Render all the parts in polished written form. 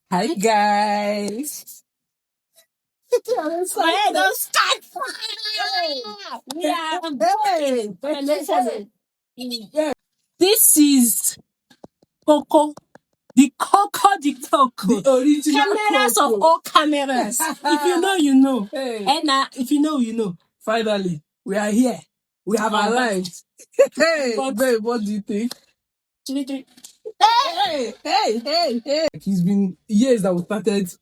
Hi guys. My head don't start. This is Coco. The Coco. The original Cameras Coco. of all cameras. If you know, you know. Hey. And if you know, you know. Finally, we are here. We have arrived. Hey, babe, what do you think? Hey. It's been years that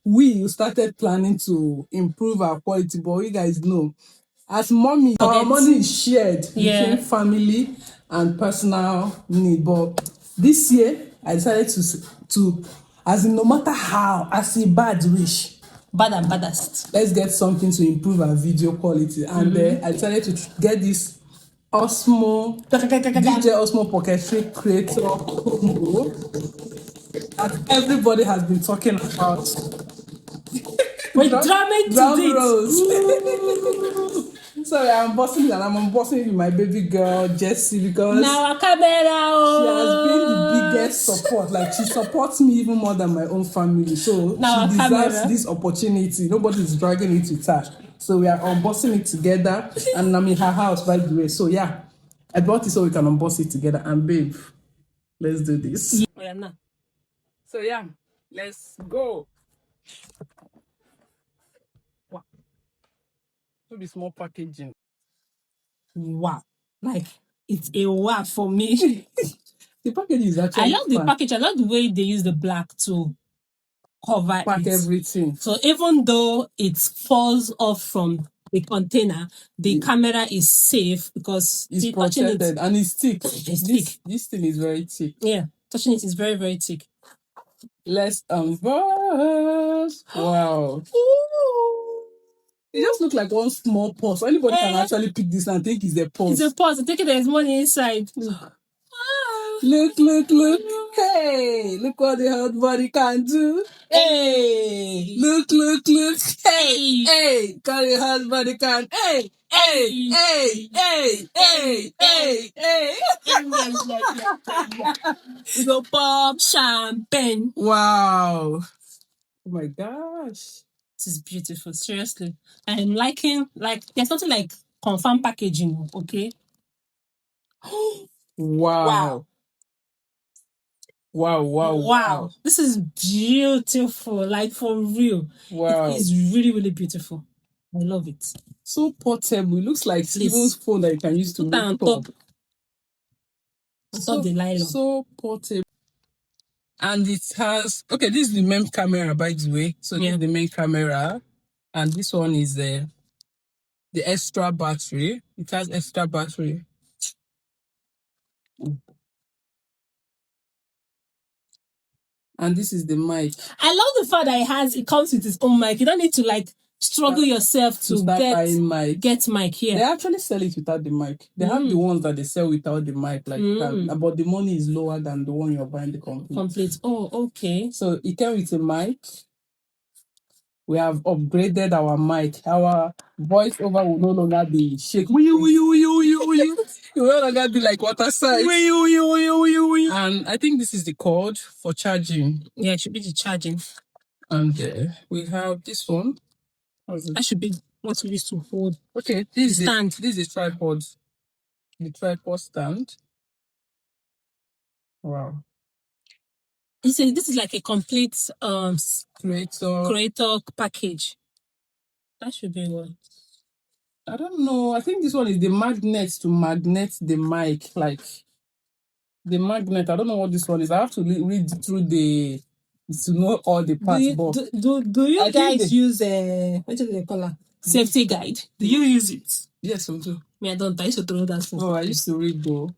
we started planning to improve our quality, but you guys know, as mommy, our money is shared between family and personal need. But this year, I decided to as in, no matter how, as a bad wish, Bad and baddest. let's get something to improve our video quality. And I decided to get this Osmo DJI Osmo Pocket 3 creator combo that everybody has been talking about. We're drumming to rolls. Sorry, I'm unboxing it, and I'm unboxing it with my baby girl Jessie, because now a camera. she has been the biggest support. Like, she supports me even more than my own family. So now she deserves this opportunity. Nobody's dragging it with her. So we are unboxing it together, and I'm in her house, by the way. So yeah, I bought it so we can unbox it together. And babe, let's do this. So yeah, let's go. Wow. Maybe small packaging. Wow. Like, it's a wow for me. The package is actually I love the package. I love the way they use the black to cover pack everything. So even though it falls off from the container, the camera is safe because it's protected and it's thick. Thick. This thing is very thick. Yeah, touching it is very, very thick. Let's unbox. Wow. It just looks like one small purse. Anybody can actually pick this and think it's a purse. It's a purse. I think there's money inside. Look. Hey, look what the hot body can do. Hey, look. Hey, got the hot body can. Hey. We go pop champagne. Wow. Oh my gosh. This is beautiful. Seriously. I'm liking, there's something like confirm packaging, okay? Wow. This is beautiful, like for real. Wow. It is really, really beautiful. I love it. So portable. It looks like Steven's phone that you can use to put on top. So, the nylon. So portable. And it has, okay, this is the main camera, by the way. So this is the main camera. And this one is the extra battery. It has extra battery. And this is the mic. I love the fact that it comes with its own mic. You don't need to struggle yourself to get mic here. They actually sell it without the mic. They have the ones that they sell without the mic, but the money is lower than the one you're buying the complete. Oh, okay. So it came with a mic. We have upgraded our mic. Our voiceover will no longer be shaking. It will no longer be like water size. And I think this is the cord for charging. Yeah, it should be the charging. And we have this one. That should be what we used to hold. Okay, this is stand. This is tripod. The tripod stand. Wow. This is like a complete creator package. That should be what? I don't know. I think this one is the magnet to magnet the mic, like the magnet. I don't know what this one is. I have to read through to know all the parts. Do you guys use what do they call it? Safety guide? Do you use it? Yes, I do. Me, I don't. I used to throw that. I used to read though.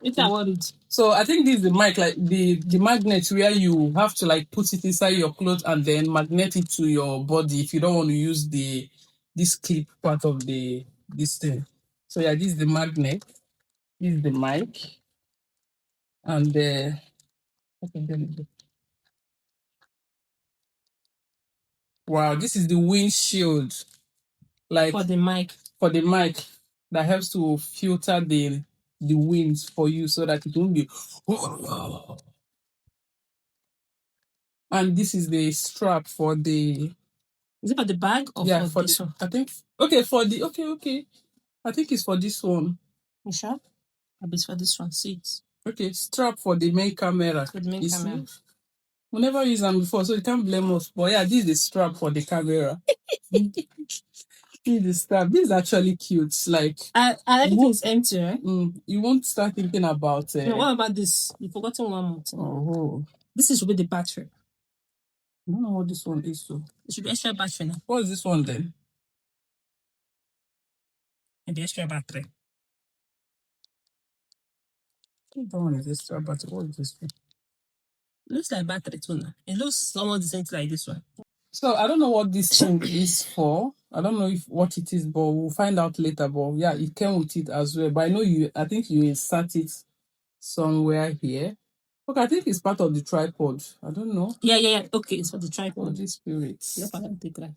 It's I want it. So I think this is the mic, like the magnet where you have to put it inside your clothes and then magnet it to your body if you don't want to use this clip part of this thing. So yeah, this is the magnet. This is the mic. And wow, this is the windshield. For the mic. For the mic that helps to filter the winds for you so that it won't be And this is the strap for the. Is it for the bag or for this one? I think. Okay, for the. Okay. I think it's for this one. You sure? Maybe it's for this one. See it. Okay, strap for the main camera. For the main camera. We never used them before, so you can't blame us. But yeah, this is the strap for the camera. See the strap. This is actually cute. Like everything is empty, right? You won't start thinking about. No, what about this? You've forgotten one more thing. Oh, this is with the battery. I don't know what this one is. So it should be extra battery now. What is this one then? The extra battery. That one is extra battery. What is this one? It looks like battery too now. It looks somewhat decent like this one. So I don't know what this thing is for. I don't know what it is, but we'll find out later. But yeah, it came with it as well. But I know I think you insert it somewhere here. Okay, I think it's part of the tripod. I don't know. Yeah. Okay, it's for the tripod. Holy Spirit. Yep, I don't take that.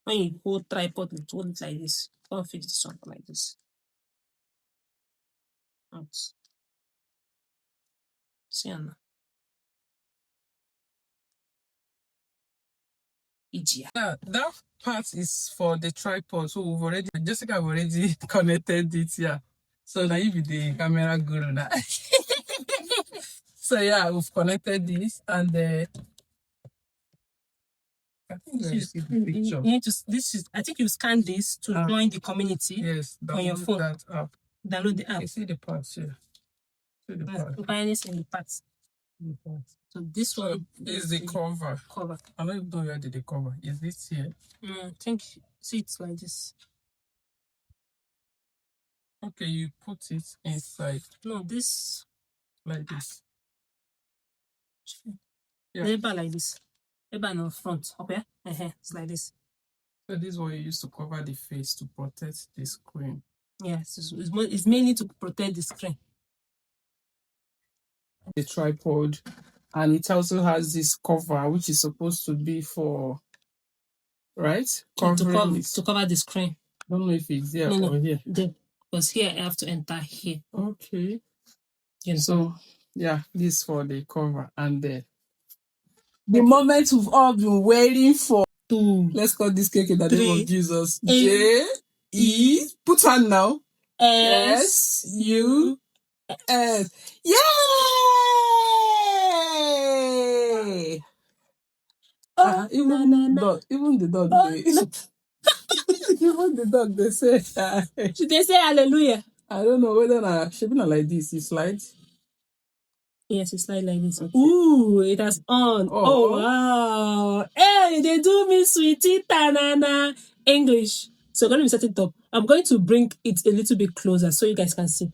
When you hold tripod, you hold it like this. Don't fit it something like this. Out. See Anna. Yeah, that part is for the tripod. So Jessica have already connected it, yeah. So now you be the camera guru now. So yeah, we've connected this and I think you see the picture. You need to, I think you scan this to join the community. Yes, on your phone. That app. Download the app. You see the parts here. See the parts. Finance in the parts. So this one is the cover. I don't even know where did the cover. Is this here? I think see it's like this. Okay, you put it inside. No, this like this. Yeah. Label like this. Label on the front. Okay. It's like this. So this is what you use to cover the face to protect the screen. Yes, it's mainly to protect the screen. The tripod, and it also has this cover which is supposed to be for to cover the screen. I don't know if it's there or here. Because here I have to enter here. Okay. So yeah, this for the cover and the moment we've all been waiting for. Let's call this cake in the name of Jesus. J-E. Put on now. S-U-S. Yay! Even the dog. Even the dog, they say. Should they say hallelujah? I don't know whether should be not like this. It slides. Yes, it slides like this. Okay. Ooh, it has on. Oh wow! Hey, they do me sweetie tanana English. So I'm going to set it up. I'm going to bring it a little bit closer so you guys can see.